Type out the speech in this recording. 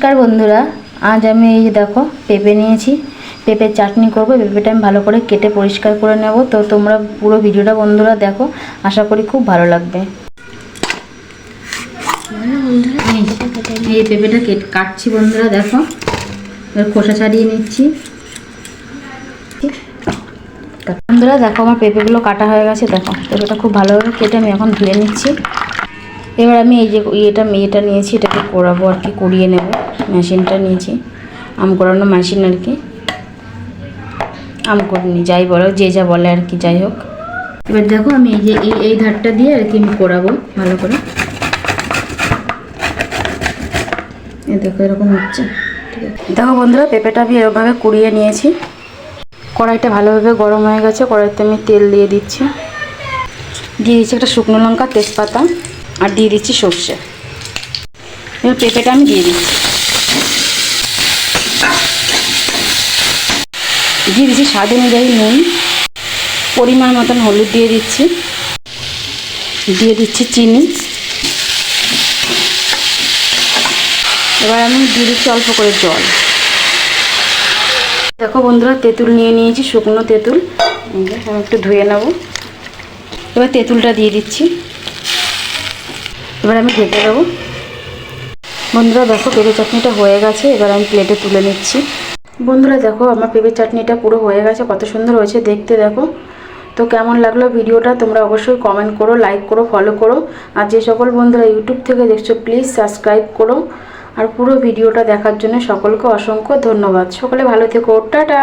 নমস্কার বন্ধুরা, আজ আমি এই যে দেখো পেঁপে নিয়েছি, পেঁপের চাটনি করব। পেঁপেটা আমি ভালো করে কেটে পরিষ্কার করে নেব। তো তোমরা পুরো ভিডিওটা বন্ধুরা দেখো, আশা করি খুব ভালো লাগবে। এই পেঁপেটা কাটছি বন্ধুরা, দেখো এর খোসা ছাড়িয়ে নিচ্ছি। বন্ধুরা দেখো আমার পেঁপেগুলো কাটা হয়ে গেছে। দেখো পেঁপেটা খুব ভালোভাবে কেটে আমি এখন ধুয়ে নিচ্ছি। এবার আমি এই যে এটা নিয়েছি, এটাকে কোড়াবো আর কি, কুড়িয়ে নেব। মেশিনটা নিয়েছি, আম কোড়ানো মেশিন আর কি, আম করিনি যাই বলো, যে যা বলে আর কি, যাই হোক। এবার দেখো আমি এই যে এই ধারটা দিয়ে আর কি আমি কোড়াবো ভালো করে। এই দেখো এরকম হচ্ছে, ঠিক আছে। দেখো বন্ধুরা পেঁপেটা আমি এরকমভাবে কুড়িয়ে নিয়েছি। কড়াইটা ভালোভাবে গরম হয়ে গেছে, কড়াইতে আমি তেল দিয়ে দিচ্ছি। দিয়ে দিচ্ছি একটা শুকনো লঙ্কা, তেজপাতা, আর দিয়ে দিচ্ছি সর্ষে। এবার পেঁপেটা আমি দিয়ে দিচ্ছি, দিয়ে দিচ্ছি স্বাদ অনুযায়ী নুন, পরিমাণ মতন হলুদ দিয়ে দিচ্ছি, দিয়ে দিচ্ছি চিনি। এবার আমি দিয়ে দিচ্ছি অল্প করে জল। দেখো বন্ধুরা তেঁতুল নিয়ে নিয়েছি, শুকনো তেঁতুল, আমি একটু ধুয়ে নেব। এবার তেঁতুলটা দিয়ে দিচ্ছি, এবার আমি ঢেকে দেবো। বন্ধুরা দেখো পেঁপে চাটনিটা হয়ে গেছে, এবার আমি প্লেটে তুলে নিচ্ছি। বন্ধুরা দেখো আমার পেঁপে চাটনিটা পুরো হয়ে গেছে, কত সুন্দর হয়েছে দেখতে দেখো। তো কেমন লাগলো ভিডিওটা তোমরা অবশ্যই কমেন্ট করো, লাইক করো, ফলো করো। আর যে সকল বন্ধুরা ইউটিউব থেকে দেখছো প্লিজ সাবস্ক্রাইব করো। আর পুরো ভিডিওটা দেখার জন্য সকলকে অসংখ্য ধন্যবাদ। সকলে ভালো থেকো, টাটা।